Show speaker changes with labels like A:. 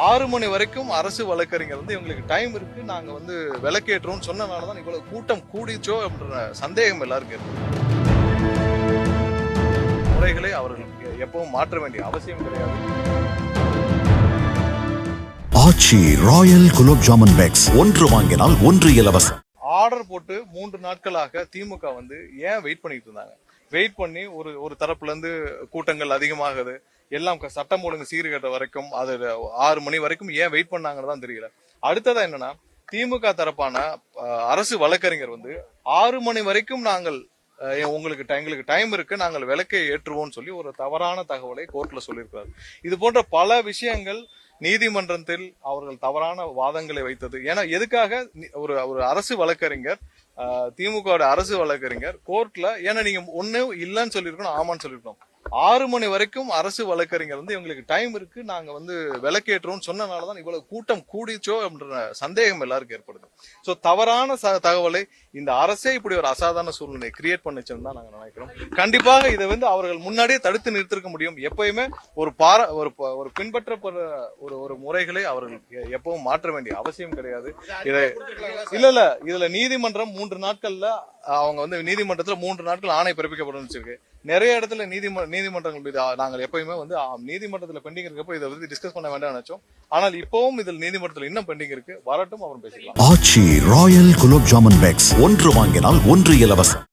A: 6 மணி வரைக்கும் அரசு வழக்கறிஞர் வந்து இவங்களுக்கு டைம் இருக்கு, நாங்க வந்து விளக்கேற்றோம்னு சொன்னனாலதான் இவ்வளவு கூட்டம் கூடிச்சோ என்ற சந்தேகம் எல்லாருக்கும் இருக்கு. முறைகளை அவர்கள் எப்பவும் மாற்ற வேண்டிய அவசியம் கிடையாது.
B: ஆச்சி ராயல் குலோப் ஜாமுன் பேக்ஸ் ஒன்று வாங்கினால் ஒன்று இலவசம்.
A: ஆர்டர் போட்டு 3 நாட்களாக திமுக வந்து ஏன் வெயிட் பண்ணிட்டு இருந்தாங்க? வெயிட் பண்ணி ஒரு தரப்புல இருந்து கூட்டங்கள் அதிகமாகுது, எல்லாம் சட்டம் ஒழுங்கு சீர்கேட்ட வரைக்கும் அது 6 மணி வரைக்கும் ஏன் வெயிட் பண்ணாங்கன்னு தான் தெரியல. அடுத்ததா என்னன்னா, திமுக தரப்பான அரசு வழக்கறிஞர் வந்து 6 மணி வரைக்கும் நாங்கள் எங்களுக்கு டைம் இருக்கு, நாங்கள் விளக்கை ஏற்றுவோம்னு சொல்லி ஒரு தவறான தகவலை கோர்ட்ல சொல்லியிருக்காரு. இது போன்ற பல விஷயங்கள் நீதிமன்றத்தில் அவர்கள் தவறான வாதங்களை வைத்தது. ஏன்னா எதுக்காக ஒரு அரசு வழக்கறிஞர், திமுக அரசு வழக்கறிஞர் கோர்ட்ல, ஏன்னா நீங்க ஒண்ணு இல்லன்னு சொல்லிருக்கணும், ஆமான்னு சொல்லிருக்கணும். 6 மணி வரைக்கும் அரசு வழக்கறிஞர் வந்து இவங்களுக்கு டைம் இருக்கு, நாங்க வந்து விளக்கேற்றோம்னு சொன்னனாலதான் இவ்வளவு கூட்டம் கூடிச்சோ என்ற சந்தேகம் எல்லாருக்கும் ஏற்படுது. சோ தவறான தகவலை இந்த அரசே இப்படி ஒரு அசாதாரண சூழ்நிலை கிரியேட் பண்ணிச்சுன்னு தான் நாங்க நினைக்கிறோம். கண்டிப்பாக இதை வந்து அவர்கள் முன்னாடியே தடுத்து நிறுத்திருக்க முடியும். எப்பயுமே ஒரு பின்பற்றப்படுற ஒரு முறைகளை அவர்கள் எப்பவும் மாற்ற வேண்டிய அவசியம் கிடையாது. இல்ல இதுல நீதிமன்றம் 3 நாட்கள்ல அவங்க வந்து நீதிமன்றத்துல 3 நாட்கள் ஆணை பிறப்பிக்கப்படும் வச்சிருக்கு. நிறைய இடத்துல நீதிமன்றங்கள் மீது நாங்கள் எப்பயுமே வந்து நீதிமன்றத்துல பெண்டிங் இருக்கப்போ இதை வந்து டிஸ்கஸ் பண்ண வேண்டாம் நினைச்சோம். ஆனால் இப்பவும் இதில் நீதிமன்றத்தில் இன்னும் பெண்டிங் இருக்கு, வரட்டும், அப்புறம் பேசிக்கலாம்.
B: ஆச்சி ராயல் குலோப் ஜாமுன் பேக்ஸ் ஒன்று வாங்கினால் ஒன்று இலவசம்.